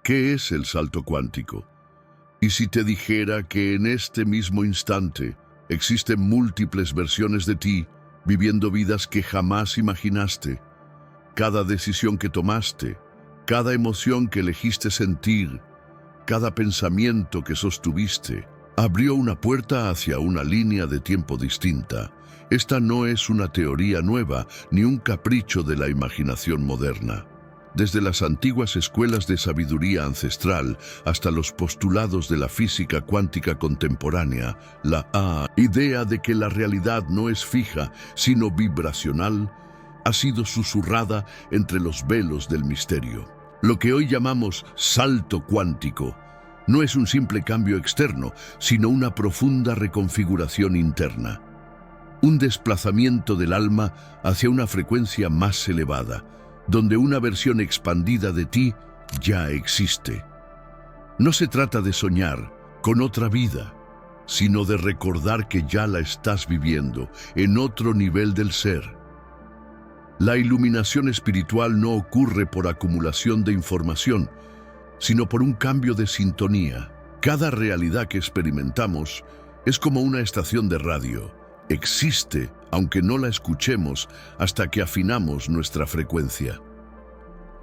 ¿Qué es el salto cuántico? ¿Y si te dijera que en este mismo instante existen múltiples versiones de ti viviendo vidas que jamás imaginaste? Cada decisión que tomaste, cada emoción que elegiste sentir, cada pensamiento que sostuviste, abrió una puerta hacia una línea de tiempo distinta. Esta no es una teoría nueva ni un capricho de la imaginación moderna. Desde las antiguas escuelas de sabiduría ancestral hasta los postulados de la física cuántica contemporánea, la idea de que la realidad no es fija, sino vibracional, ha sido susurrada entre los velos del misterio. Lo que hoy llamamos salto cuántico no es un simple cambio externo, sino una profunda reconfiguración interna. Un desplazamiento del alma hacia una frecuencia más elevada, donde una versión expandida de ti ya existe. No se trata de soñar con otra vida, sino de recordar que ya la estás viviendo en otro nivel del ser. La iluminación espiritual no ocurre por acumulación de información, sino por un cambio de sintonía. Cada realidad que experimentamos es como una estación de radio. Existe, aunque no la escuchemos, hasta que afinamos nuestra frecuencia.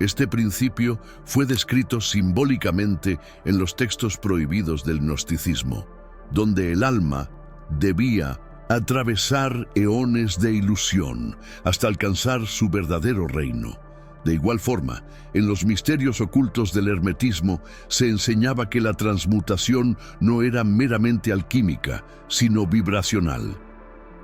Este principio fue descrito simbólicamente en los textos prohibidos del gnosticismo, donde el alma debía atravesar eones de ilusión hasta alcanzar su verdadero reino. De igual forma, en los misterios ocultos del hermetismo se enseñaba que la transmutación no era meramente alquímica, sino vibracional.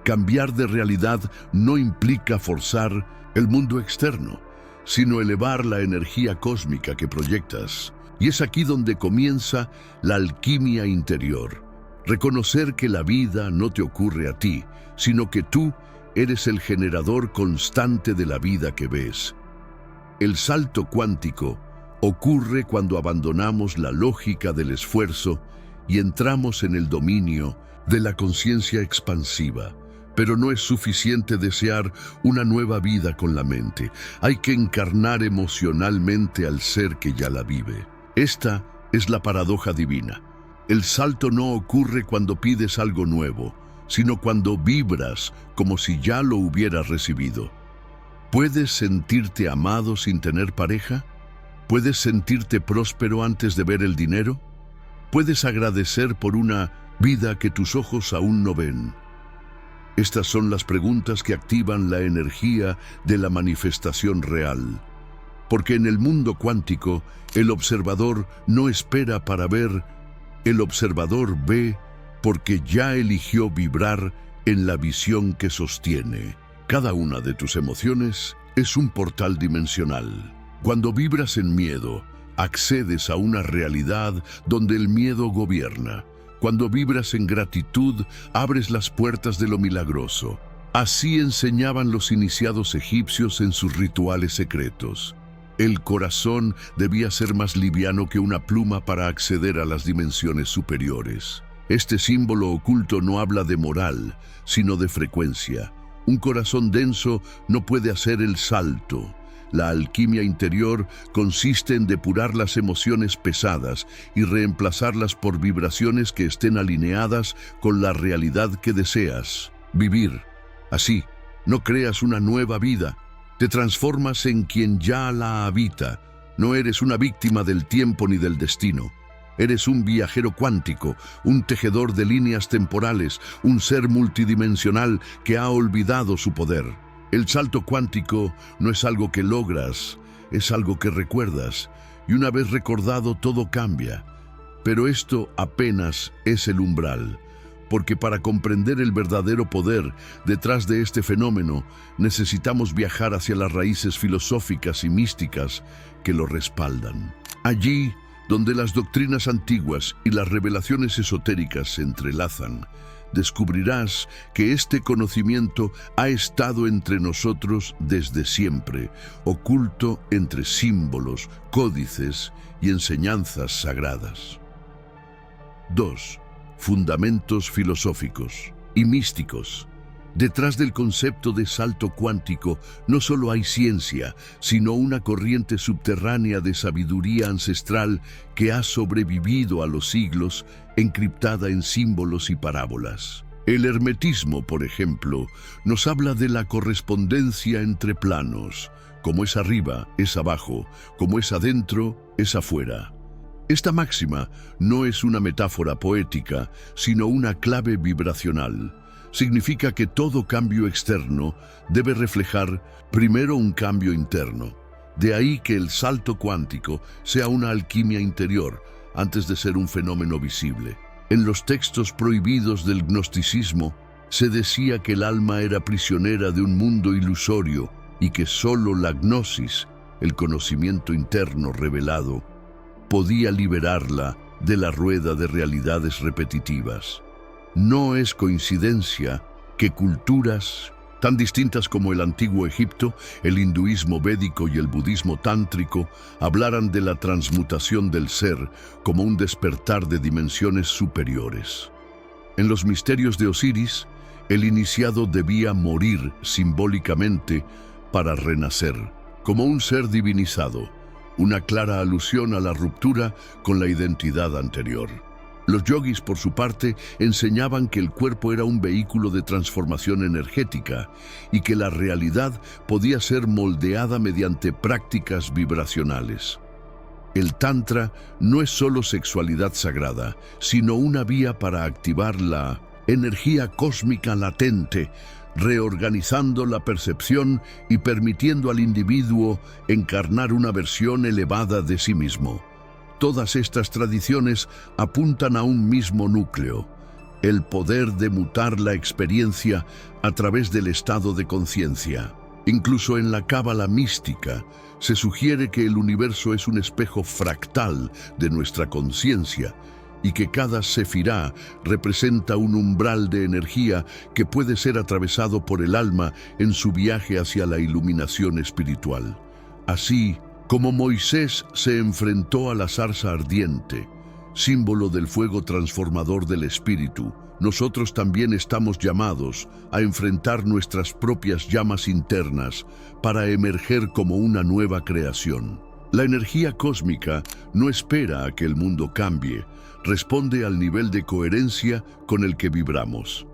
Cambiar de realidad no implica forzar el mundo externo, sino elevar la energía cósmica que proyectas. Y es aquí donde comienza la alquimia interior. Reconocer que la vida no te ocurre a ti, sino que tú eres el generador constante de la vida que ves. El salto cuántico ocurre cuando abandonamos la lógica del esfuerzo y entramos en el dominio de la conciencia expansiva. Pero no es suficiente desear una nueva vida con la mente. Hay que encarnar emocionalmente al ser que ya la vive. Esta es la paradoja divina. El salto no ocurre cuando pides algo nuevo, sino cuando vibras como si ya lo hubieras recibido. ¿Puedes sentirte amado sin tener pareja? ¿Puedes sentirte próspero antes de ver el dinero? ¿Puedes agradecer por una vida que tus ojos aún no ven? Estas son las preguntas que activan la energía de la manifestación real. Porque en el mundo cuántico, el observador no espera para ver, el observador ve porque ya eligió vibrar en la visión que sostiene. Cada una de tus emociones es un portal dimensional. Cuando vibras en miedo, accedes a una realidad donde el miedo gobierna. Cuando vibras en gratitud, abres las puertas de lo milagroso. Así enseñaban los iniciados egipcios en sus rituales secretos. El corazón debía ser más liviano que una pluma para acceder a las dimensiones superiores. Este símbolo oculto no habla de moral, sino de frecuencia. Un corazón denso no puede hacer el salto. La alquimia interior consiste en depurar las emociones pesadas y reemplazarlas por vibraciones que estén alineadas con la realidad que deseas vivir. Así, no creas una nueva vida, te transformas en quien ya la habita. No eres una víctima del tiempo ni del destino. Eres un viajero cuántico, un tejedor de líneas temporales, un ser multidimensional que ha olvidado su poder. El salto cuántico no es algo que logras, es algo que recuerdas, y una vez recordado todo cambia. Pero esto apenas es el umbral, porque para comprender el verdadero poder detrás de este fenómeno necesitamos viajar hacia las raíces filosóficas y místicas que lo respaldan. Allí, donde las doctrinas antiguas y las revelaciones esotéricas se entrelazan, descubrirás que este conocimiento ha estado entre nosotros desde siempre, oculto entre símbolos, códices y enseñanzas sagradas. 2. Fundamentos filosóficos y místicos. Detrás del concepto de salto cuántico no solo hay ciencia, sino una corriente subterránea de sabiduría ancestral que ha sobrevivido a los siglos, encriptada en símbolos y parábolas. El hermetismo, por ejemplo, nos habla de la correspondencia entre planos. Como es arriba, es abajo; como es adentro, es afuera. Esta máxima no es una metáfora poética, sino una clave vibracional. Significa que todo cambio externo debe reflejar primero un cambio interno. De ahí que el salto cuántico sea una alquimia interior antes de ser un fenómeno visible. En los textos prohibidos del gnosticismo se decía que el alma era prisionera de un mundo ilusorio y que solo la gnosis, el conocimiento interno revelado, podía liberarla de la rueda de realidades repetitivas. No es coincidencia que culturas tan distintas como el antiguo Egipto, el hinduismo védico y el budismo tántrico hablaran de la transmutación del ser como un despertar de dimensiones superiores. En los misterios de Osiris, el iniciado debía morir simbólicamente para renacer, como un ser divinizado, una clara alusión a la ruptura con la identidad anterior. Los yogis, por su parte, enseñaban que el cuerpo era un vehículo de transformación energética y que la realidad podía ser moldeada mediante prácticas vibracionales. El Tantra no es solo sexualidad sagrada, sino una vía para activar la energía cósmica latente, reorganizando la percepción y permitiendo al individuo encarnar una versión elevada de sí mismo. Todas estas tradiciones apuntan a un mismo núcleo: el poder de mutar la experiencia a través del estado de conciencia. Incluso en la cábala mística se sugiere que el universo es un espejo fractal de nuestra conciencia y que cada sefirá representa un umbral de energía que puede ser atravesado por el alma en su viaje hacia la iluminación espiritual. Así, como Moisés se enfrentó a la zarza ardiente, símbolo del fuego transformador del espíritu, nosotros también estamos llamados a enfrentar nuestras propias llamas internas para emerger como una nueva creación. La energía cósmica no espera a que el mundo cambie, responde al nivel de coherencia con el que vibramos.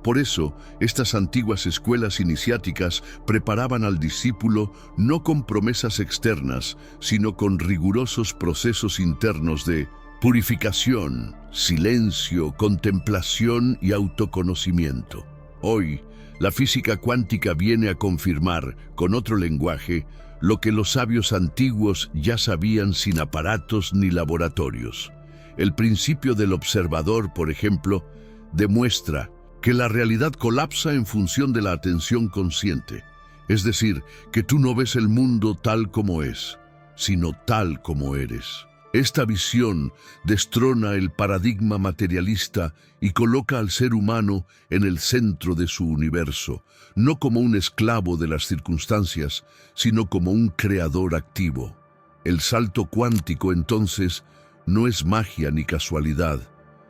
Por eso, estas antiguas escuelas iniciáticas preparaban al discípulo no con promesas externas, sino con rigurosos procesos internos de purificación, silencio, contemplación y autoconocimiento. Hoy, la física cuántica viene a confirmar, con otro lenguaje, lo que los sabios antiguos ya sabían sin aparatos ni laboratorios. El principio del observador, por ejemplo, demuestra que la realidad colapsa en función de la atención consciente. Es decir, que tú no ves el mundo tal como es, sino tal como eres. Esta visión destrona el paradigma materialista y coloca al ser humano en el centro de su universo, no como un esclavo de las circunstancias, sino como un creador activo. El salto cuántico, entonces, no es magia ni casualidad,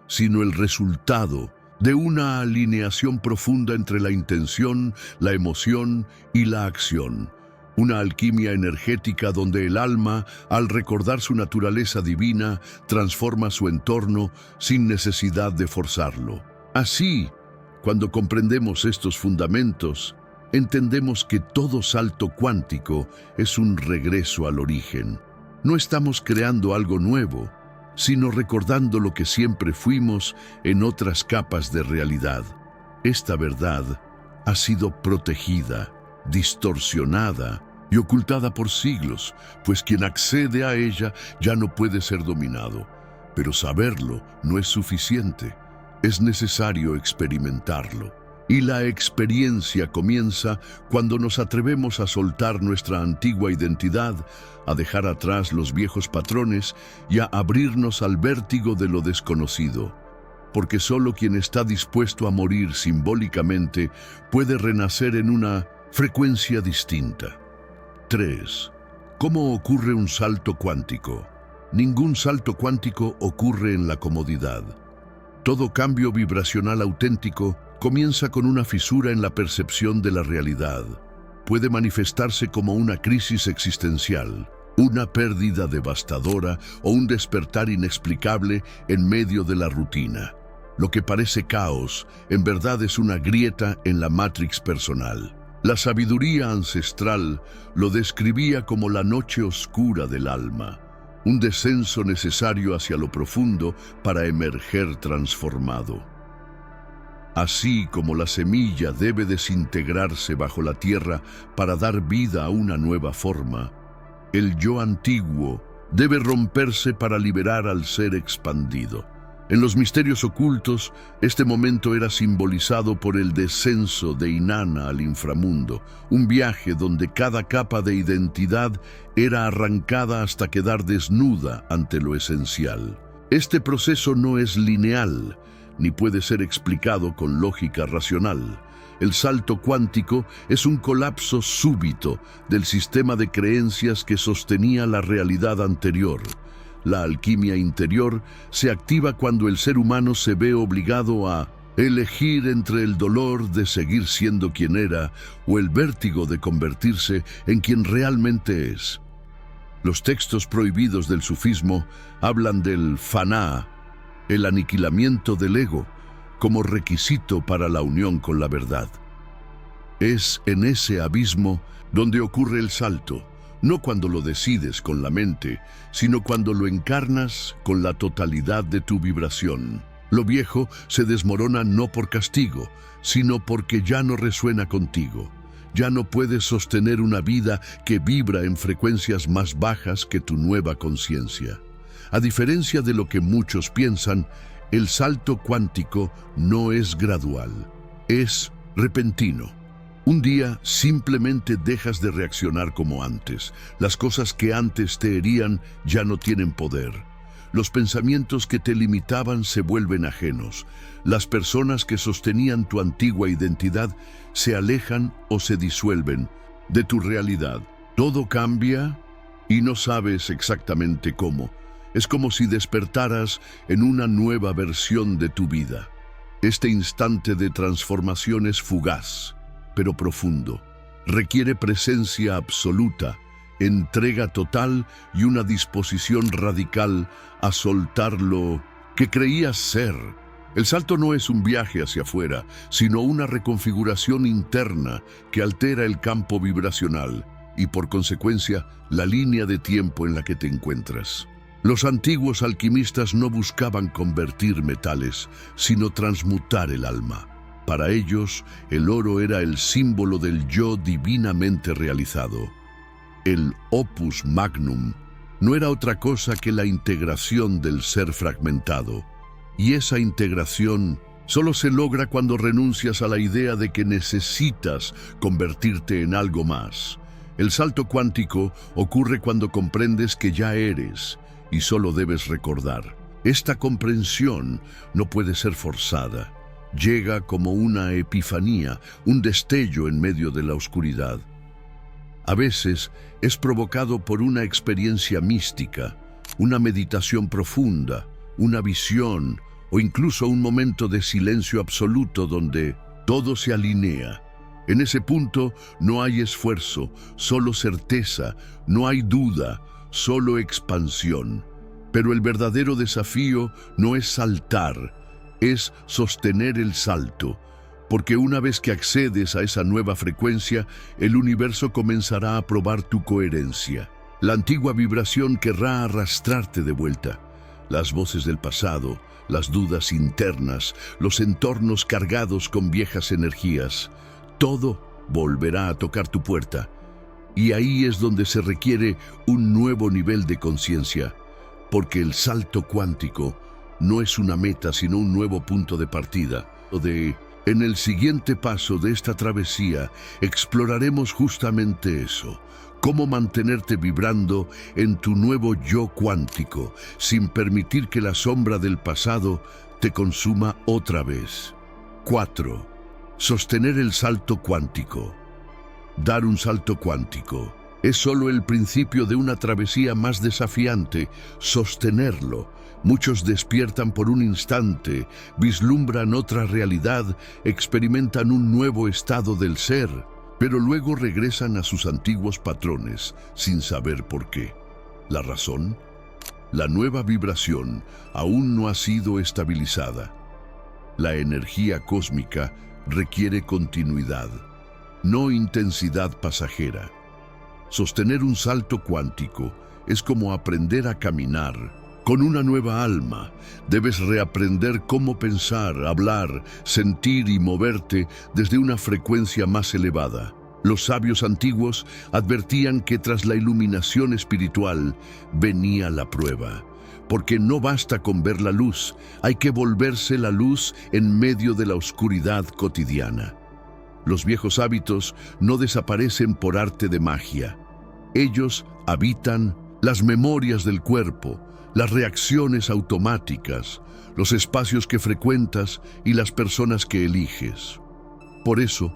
sino el resultado de una alineación profunda entre la intención, la emoción y la acción. Una alquimia energética donde el alma, al recordar su naturaleza divina, transforma su entorno sin necesidad de forzarlo. Así, cuando comprendemos estos fundamentos, entendemos que todo salto cuántico es un regreso al origen. No estamos creando algo nuevo, sino recordando lo que siempre fuimos en otras capas de realidad. Esta verdad ha sido protegida, distorsionada y ocultada por siglos, pues quien accede a ella ya no puede ser dominado. Pero saberlo no es suficiente, es necesario experimentarlo. Y la experiencia comienza cuando nos atrevemos a soltar nuestra antigua identidad, a dejar atrás los viejos patrones y a abrirnos al vértigo de lo desconocido. Porque solo quien está dispuesto a morir simbólicamente puede renacer en una frecuencia distinta. 3. ¿Cómo ocurre un salto cuántico? Ningún salto cuántico ocurre en la comodidad. Todo cambio vibracional auténtico Comienza con una fisura en la percepción de la realidad. Puede manifestarse como una crisis existencial, una pérdida devastadora o un despertar inexplicable en medio de la rutina. Lo que parece caos, en verdad es una grieta en la matrix personal. La sabiduría ancestral lo describía como la noche oscura del alma, un descenso necesario hacia lo profundo para emerger transformado. Así como la semilla debe desintegrarse bajo la tierra para dar vida a una nueva forma, el yo antiguo debe romperse para liberar al ser expandido. En los misterios ocultos, este momento era simbolizado por el descenso de Inanna al inframundo, un viaje donde cada capa de identidad era arrancada hasta quedar desnuda ante lo esencial. Este proceso no es lineal, ni puede ser explicado con lógica racional. El salto cuántico es un colapso súbito del sistema de creencias que sostenía la realidad anterior. La alquimia interior se activa cuando el ser humano se ve obligado a elegir entre el dolor de seguir siendo quien era o el vértigo de convertirse en quien realmente es. Los textos prohibidos del sufismo hablan del faná, el aniquilamiento del ego, como requisito para la unión con la verdad. Es en ese abismo donde ocurre el salto, no cuando lo decides con la mente, sino cuando lo encarnas con la totalidad de tu vibración. Lo viejo se desmorona no por castigo, sino porque ya no resuena contigo. Ya no puedes sostener una vida que vibra en frecuencias más bajas que tu nueva conciencia. A diferencia de lo que muchos piensan, el salto cuántico no es gradual, es repentino. Un día simplemente dejas de reaccionar como antes. Las cosas que antes te herían ya no tienen poder. Los pensamientos que te limitaban se vuelven ajenos. Las personas que sostenían tu antigua identidad se alejan o se disuelven de tu realidad. Todo cambia y no sabes exactamente cómo. Es como si despertaras en una nueva versión de tu vida. Este instante de transformación es fugaz, pero profundo. Requiere presencia absoluta, entrega total y una disposición radical a soltar lo que creías ser. El salto no es un viaje hacia afuera, sino una reconfiguración interna que altera el campo vibracional y, por consecuencia, la línea de tiempo en la que te encuentras. Los antiguos alquimistas no buscaban convertir metales, sino transmutar el alma. Para ellos, el oro era el símbolo del yo divinamente realizado. El opus magnum no era otra cosa que la integración del ser fragmentado. Y esa integración solo se logra cuando renuncias a la idea de que necesitas convertirte en algo más. El salto cuántico ocurre cuando comprendes que ya eres y solo debes recordar. Esta comprensión no puede ser forzada. Llega como una epifanía, un destello en medio de la oscuridad. A veces es provocado por una experiencia mística, una meditación profunda, una visión o incluso un momento de silencio absoluto donde todo se alinea. En ese punto no hay esfuerzo, solo certeza, no hay duda, solo expansión. Pero el verdadero desafío no es saltar, es sostener el salto, porque una vez que accedes a esa nueva frecuencia, el universo comenzará a probar tu coherencia. La antigua vibración querrá arrastrarte de vuelta. Las voces del pasado, las dudas internas, los entornos cargados con viejas energías, todo volverá a tocar tu puerta. Y ahí es donde se requiere un nuevo nivel de conciencia, porque el salto cuántico no es una meta, sino un nuevo punto de partida. En el siguiente paso de esta travesía, exploraremos justamente eso. Cómo mantenerte vibrando en tu nuevo yo cuántico, sin permitir que la sombra del pasado te consuma otra vez. 4. Sostener el salto cuántico. Dar un salto cuántico Es solo el principio de una travesía más desafiante. Sostenerlo. Muchos despiertan por un instante, vislumbran otra realidad, experimentan un nuevo estado del ser, pero luego regresan a sus antiguos patrones, sin saber por qué. ¿La razón? La nueva vibración aún no ha sido estabilizada. La energía cósmica requiere continuidad, no intensidad pasajera. Sostener un salto cuántico es como aprender a caminar. Con una nueva alma, debes reaprender cómo pensar, hablar, sentir y moverte desde una frecuencia más elevada. Los sabios antiguos advertían que tras la iluminación espiritual venía la prueba, porque no basta con ver la luz, hay que volverse la luz en medio de la oscuridad cotidiana. Los viejos hábitos no desaparecen por arte de magia. Ellos habitan las memorias del cuerpo, las reacciones automáticas, los espacios que frecuentas y las personas que eliges. Por eso,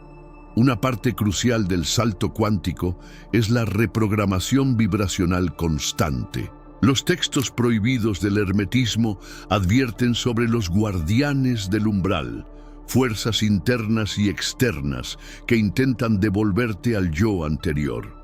una parte crucial del salto cuántico es la reprogramación vibracional constante. Los textos prohibidos del hermetismo advierten sobre los guardianes del umbral, fuerzas internas y externas que intentan devolverte al yo anterior.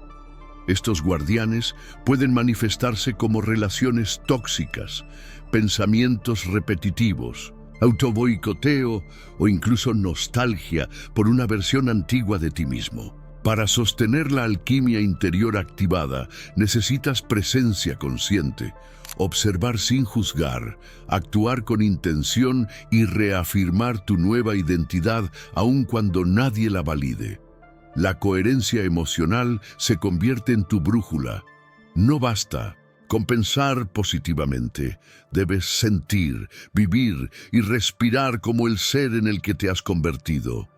Estos guardianes pueden manifestarse como relaciones tóxicas, pensamientos repetitivos, autoboicoteo o incluso nostalgia por una versión antigua de ti mismo. Para sostener la alquimia interior activada, necesitas presencia consciente, observar sin juzgar, actuar con intención y reafirmar tu nueva identidad aun cuando nadie la valide. La coherencia emocional se convierte en tu brújula. No basta con pensar positivamente. Debes sentir, vivir y respirar como el ser en el que te has convertido.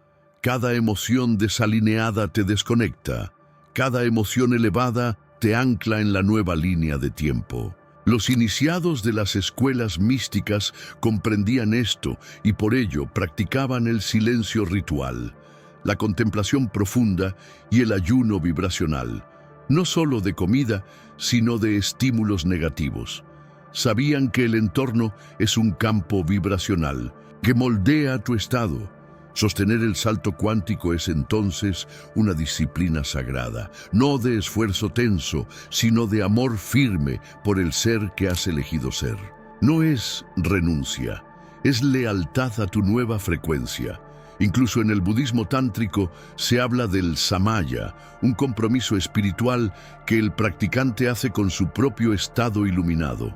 Cada emoción desalineada te desconecta. Cada emoción elevada te ancla en la nueva línea de tiempo. Los iniciados de las escuelas místicas comprendían esto y por ello practicaban el silencio ritual, la contemplación profunda y el ayuno vibracional, no solo de comida, sino de estímulos negativos. Sabían que el entorno es un campo vibracional que moldea tu estado. Sostener el salto cuántico es entonces una disciplina sagrada, no de esfuerzo tenso, sino de amor firme por el ser que has elegido ser. No es renuncia, es lealtad a tu nueva frecuencia. Incluso en el budismo tántrico se habla del samaya, un compromiso espiritual que el practicante hace con su propio estado iluminado.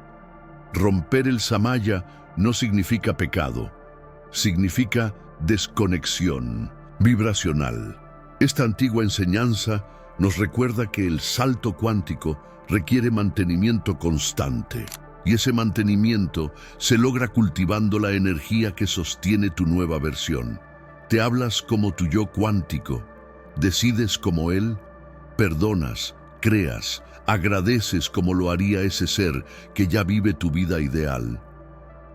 Romper el samaya no significa pecado, significa desconexión vibracional. Esta antigua enseñanza nos recuerda que el salto cuántico requiere mantenimiento constante, y ese mantenimiento se logra cultivando la energía que sostiene tu nueva versión. Te hablas como tu yo cuántico, decides como él, perdonas, creas, agradeces como lo haría ese ser que ya vive tu vida ideal.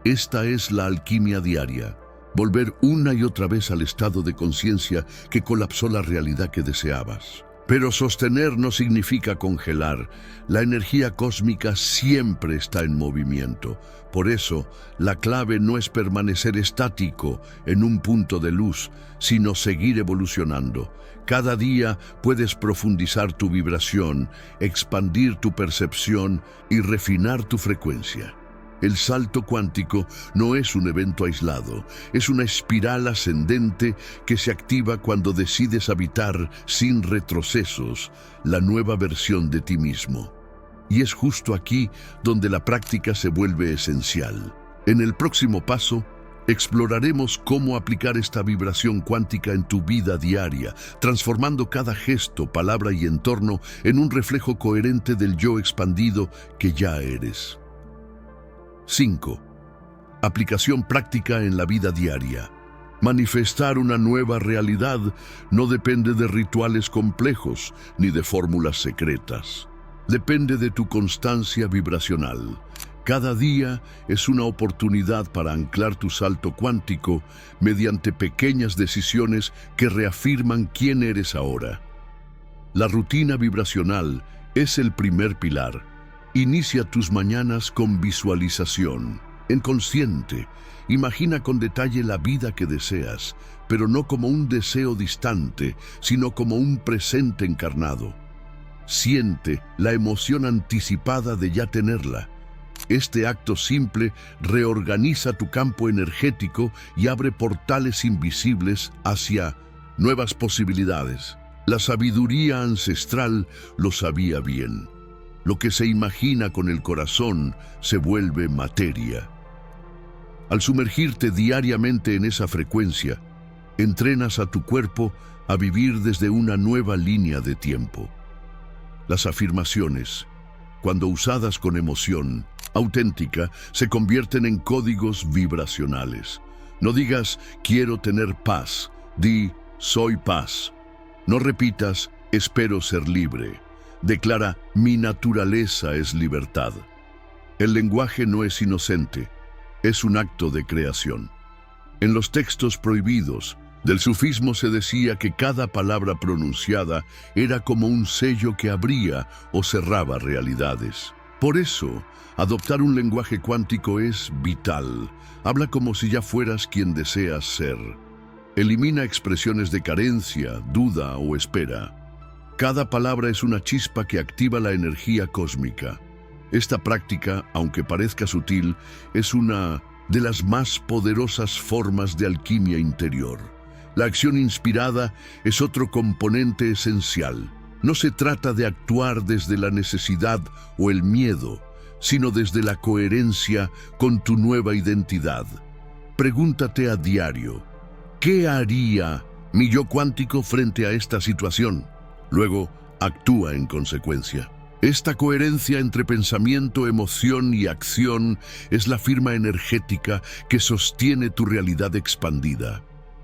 Esta es la alquimia diaria, volver una y otra vez al estado de conciencia que colapsó la realidad que deseabas. Pero sostener no significa congelar. La energía cósmica siempre está en movimiento. Por eso, la clave no es permanecer estático en un punto de luz, sino seguir evolucionando. Cada día puedes profundizar tu vibración, expandir tu percepción y refinar tu frecuencia. El salto cuántico no es un evento aislado, es una espiral ascendente que se activa cuando decides habitar sin retrocesos la nueva versión de ti mismo. Y es justo aquí donde la práctica se vuelve esencial. En el próximo paso, exploraremos cómo aplicar esta vibración cuántica en tu vida diaria, transformando cada gesto, palabra y entorno en un reflejo coherente del yo expandido que ya eres. 5. Aplicación práctica en la vida diaria. Manifestar una nueva realidad no depende de rituales complejos ni de fórmulas secretas. Depende de tu constancia vibracional. Cada día es una oportunidad para anclar tu salto cuántico mediante pequeñas decisiones que reafirman quién eres ahora. La rutina vibracional es el primer pilar. Inicia tus mañanas con visualización. En consciente, imagina con detalle la vida que deseas, pero no como un deseo distante, sino como un presente encarnado. Siente la emoción anticipada de ya tenerla. Este acto simple reorganiza tu campo energético y abre portales invisibles hacia nuevas posibilidades. La sabiduría ancestral lo sabía bien. Lo que se imagina con el corazón se vuelve materia. Al sumergirte diariamente en esa frecuencia, entrenas a tu cuerpo a vivir desde una nueva línea de tiempo. Las afirmaciones, cuando usadas con emoción auténtica, se convierten en códigos vibracionales. No digas quiero tener paz, di soy paz. No repitas espero ser libre. Declara mi naturaleza es libertad. El lenguaje no es inocente, es un acto de creación. En los textos prohibidos del sufismo se decía que cada palabra pronunciada era como un sello que abría o cerraba realidades. Por eso, adoptar un lenguaje cuántico es vital. Habla como si ya fueras quien deseas ser. Elimina expresiones de carencia, duda o espera. Cada palabra es una chispa que activa la energía cósmica. Esta práctica, aunque parezca sutil, es una de las más poderosas formas de alquimia interior. La acción inspirada es otro componente esencial. No se trata de actuar desde la necesidad o el miedo, sino desde la coherencia con tu nueva identidad. Pregúntate a diario, ¿qué haría mi yo cuántico frente a esta situación? Luego, actúa en consecuencia. Esta coherencia entre pensamiento, emoción y acción es la firma energética que sostiene tu realidad expandida.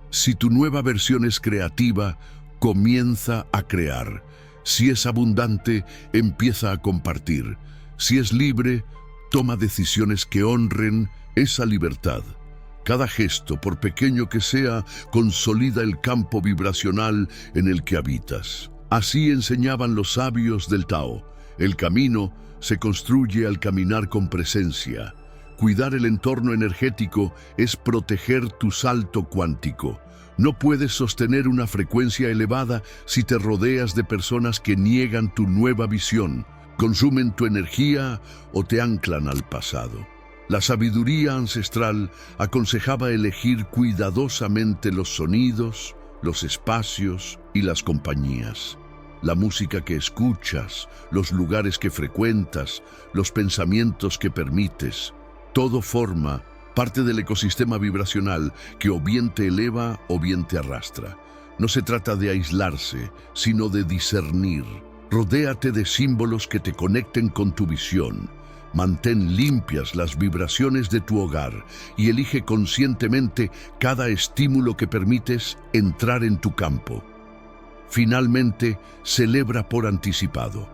Si tu nueva versión es creativa, comienza a crear. Si es abundante, empieza a compartir. Si es libre, toma decisiones que honren esa libertad. Cada gesto, por pequeño que sea, consolida el campo vibracional en el que habitas. Así enseñaban los sabios del Tao. El camino se construye al caminar con presencia. Cuidar el entorno energético es proteger tu salto cuántico. No puedes sostener una frecuencia elevada si te rodeas de personas que niegan tu nueva visión, consumen tu energía o te anclan al pasado. La sabiduría ancestral aconsejaba elegir cuidadosamente los sonidos, los espacios y las compañías. La música que escuchas, los lugares que frecuentas, los pensamientos que permites, todo forma parte del ecosistema vibracional que o bien te eleva o bien te arrastra. No se trata de aislarse, sino de discernir. Rodéate de símbolos que te conecten con tu visión. Mantén limpias las vibraciones de tu hogar y elige conscientemente cada estímulo que permites entrar en tu campo. Finalmente, celebra por anticipado.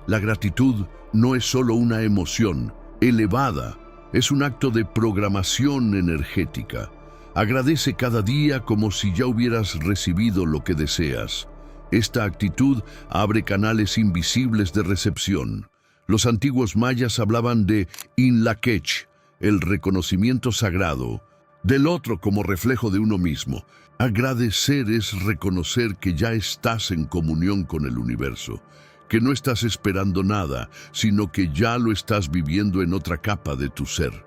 La gratitud no es solo una emoción elevada, es un acto de programación energética. Agradece cada día como si ya hubieras recibido lo que deseas. Esta actitud abre canales invisibles de recepción. Los antiguos mayas hablaban de Inlakech, el reconocimiento sagrado, del otro como reflejo de uno mismo. Agradecer es reconocer que ya estás en comunión con el universo, que no estás esperando nada, sino que ya lo estás viviendo en otra capa de tu ser.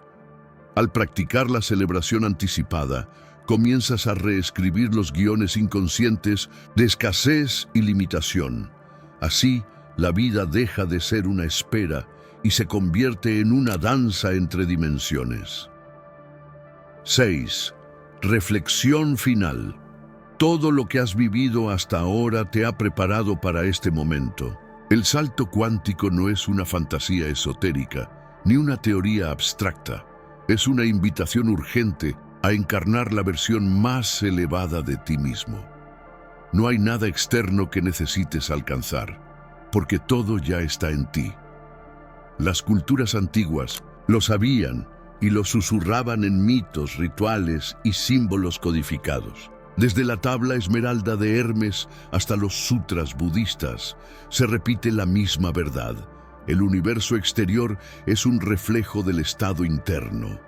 Al practicar la celebración anticipada, comienzas a reescribir los guiones inconscientes de escasez y limitación. Así, la vida deja de ser una espera y se convierte en una danza entre dimensiones. 6. Reflexión final. Todo lo que has vivido hasta ahora te ha preparado para este momento. El salto cuántico no es una fantasía esotérica, ni una teoría abstracta. Es una invitación urgente a encarnar la versión más elevada de ti mismo. No hay nada externo que necesites alcanzar, porque todo ya está en ti. Las culturas antiguas lo sabían y lo susurraban en mitos, rituales y símbolos codificados. Desde la tabla esmeralda de Hermes hasta los sutras budistas, se repite la misma verdad. El universo exterior es un reflejo del estado interno.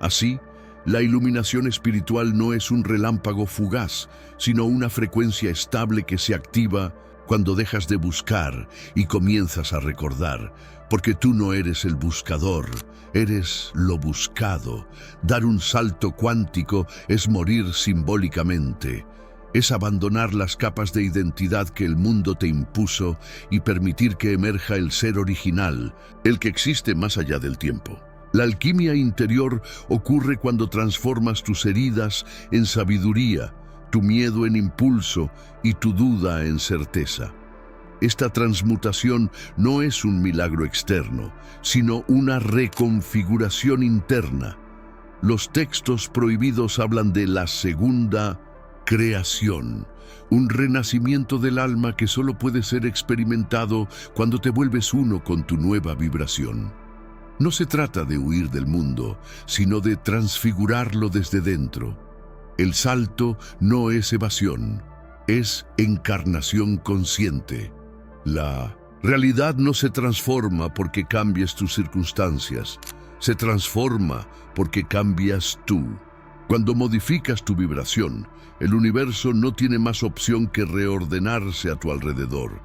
Así, la iluminación espiritual no es un relámpago fugaz, sino una frecuencia estable que se activa cuando dejas de buscar y comienzas a recordar, porque tú no eres el buscador, eres lo buscado. Dar un salto cuántico es morir simbólicamente. Es abandonar las capas de identidad que el mundo te impuso y permitir que emerja el ser original, el que existe más allá del tiempo. La alquimia interior ocurre cuando transformas tus heridas en sabiduría, tu miedo en impulso y tu duda en certeza. Esta transmutación no es un milagro externo, sino una reconfiguración interna. Los textos prohibidos hablan de la segunda creación, un renacimiento del alma que solo puede ser experimentado cuando te vuelves uno con tu nueva vibración. No se trata de huir del mundo, sino de transfigurarlo desde dentro. El salto no es evasión, es encarnación consciente. La realidad no se transforma porque cambies tus circunstancias, se transforma porque cambias tú. Cuando modificas tu vibración, el universo no tiene más opción que reordenarse a tu alrededor.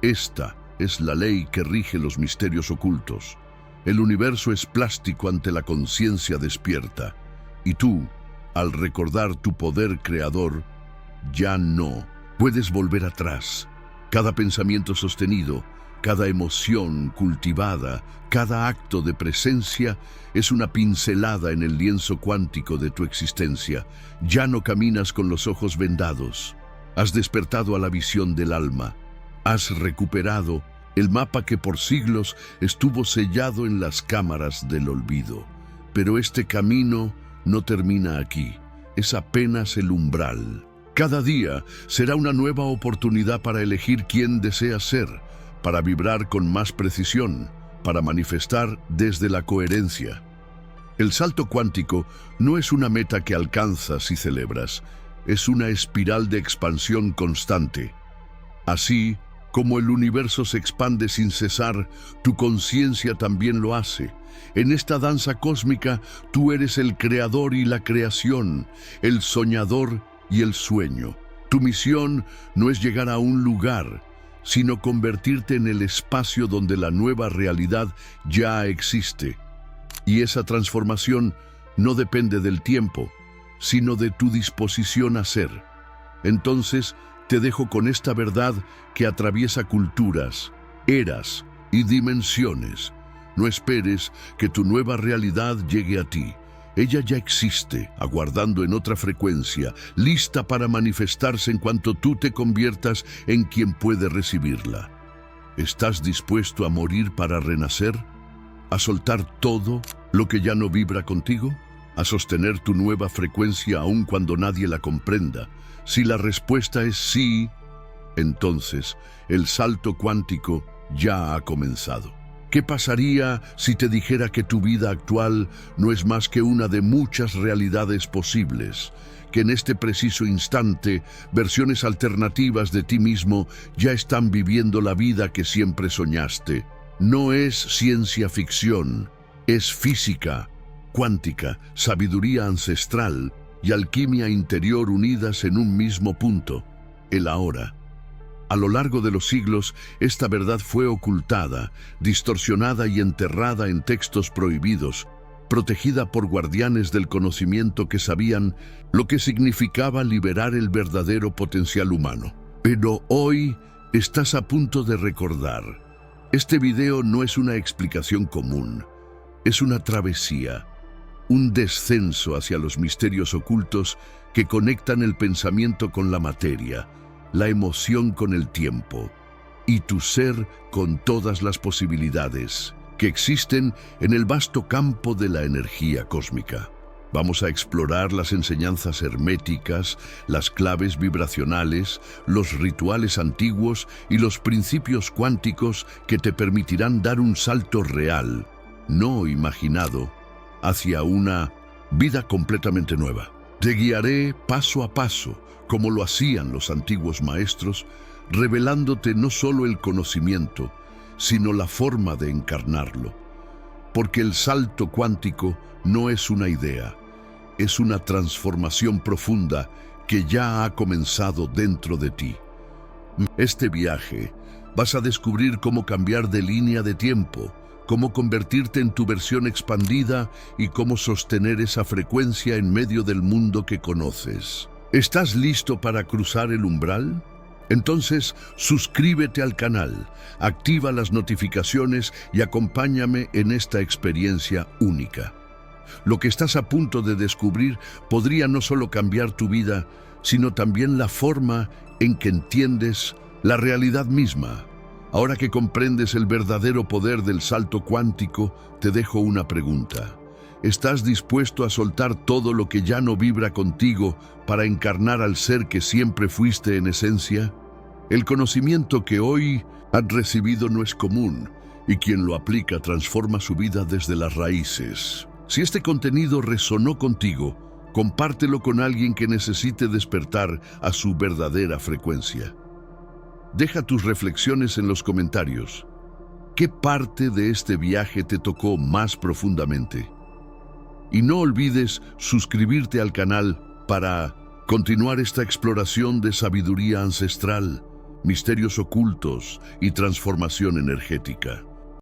Esta es la ley que rige los misterios ocultos. El universo es plástico ante la conciencia despierta, y tú, al recordar tu poder creador, ya no puedes volver atrás. Cada pensamiento sostenido, cada emoción cultivada, cada acto de presencia es una pincelada en el lienzo cuántico de tu existencia. Ya no caminas con los ojos vendados. Has despertado a la visión del alma. Has recuperado el mapa que por siglos estuvo sellado en las cámaras del olvido. Pero este camino no termina aquí. Es apenas el umbral. Cada día será una nueva oportunidad para elegir quién deseas ser, para vibrar con más precisión, para manifestar desde la coherencia. El salto cuántico no es una meta que alcanzas y celebras, es una espiral de expansión constante. Así como el universo se expande sin cesar, tu conciencia también lo hace. En esta danza cósmica, tú eres el creador y la creación, el soñador y el sueño. Tu misión no es llegar a un lugar, sino convertirte en el espacio donde la nueva realidad ya existe. Y esa transformación no depende del tiempo, sino de tu disposición a ser. Entonces, te dejo con esta verdad que atraviesa culturas, eras y dimensiones. No esperes que tu nueva realidad llegue a ti. Ella ya existe, aguardando en otra frecuencia, lista para manifestarse en cuanto tú te conviertas en quien puede recibirla. ¿Estás dispuesto a morir para renacer? ¿A soltar todo lo que ya no vibra contigo? ¿A sostener tu nueva frecuencia aun cuando nadie la comprenda? Si la respuesta es sí, entonces el salto cuántico ya ha comenzado. ¿Qué pasaría si te dijera que tu vida actual no es más que una de muchas realidades posibles? Que en este preciso instante, versiones alternativas de ti mismo ya están viviendo la vida que siempre soñaste. No es ciencia ficción, es física, cuántica, sabiduría ancestral y alquimia interior unidas en un mismo punto, el ahora. A lo largo de los siglos, esta verdad fue ocultada, distorsionada y enterrada en textos prohibidos, protegida por guardianes del conocimiento que sabían lo que significaba liberar el verdadero potencial humano. Pero hoy estás a punto de recordar. Este video no es una explicación común, es una travesía, un descenso hacia los misterios ocultos que conectan el pensamiento con la materia, la emoción con el tiempo y tu ser con todas las posibilidades que existen en el vasto campo de la energía cósmica. Vamos a explorar las enseñanzas herméticas, las claves vibracionales, los rituales antiguos y los principios cuánticos que te permitirán dar un salto real, no imaginado, hacia una vida completamente nueva. Te guiaré paso a paso, como lo hacían los antiguos maestros, revelándote no solo el conocimiento, sino la forma de encarnarlo. Porque el salto cuántico no es una idea, es una transformación profunda que ya ha comenzado dentro de ti. Este viaje vas a descubrir cómo cambiar de línea de tiempo, cómo convertirte en tu versión expandida y cómo sostener esa frecuencia en medio del mundo que conoces. ¿Estás listo para cruzar el umbral? Entonces, suscríbete al canal, activa las notificaciones y acompáñame en esta experiencia única. Lo que estás a punto de descubrir podría no solo cambiar tu vida, sino también la forma en que entiendes la realidad misma. Ahora que comprendes el verdadero poder del salto cuántico, te dejo una pregunta. ¿Estás dispuesto a soltar todo lo que ya no vibra contigo para encarnar al ser que siempre fuiste en esencia? El conocimiento que hoy has recibido no es común, y quien lo aplica transforma su vida desde las raíces. Si este contenido resonó contigo, compártelo con alguien que necesite despertar a su verdadera frecuencia. Deja tus reflexiones en los comentarios. ¿Qué parte de este viaje te tocó más profundamente? Y no olvides suscribirte al canal para continuar esta exploración de sabiduría ancestral, misterios ocultos y transformación energética.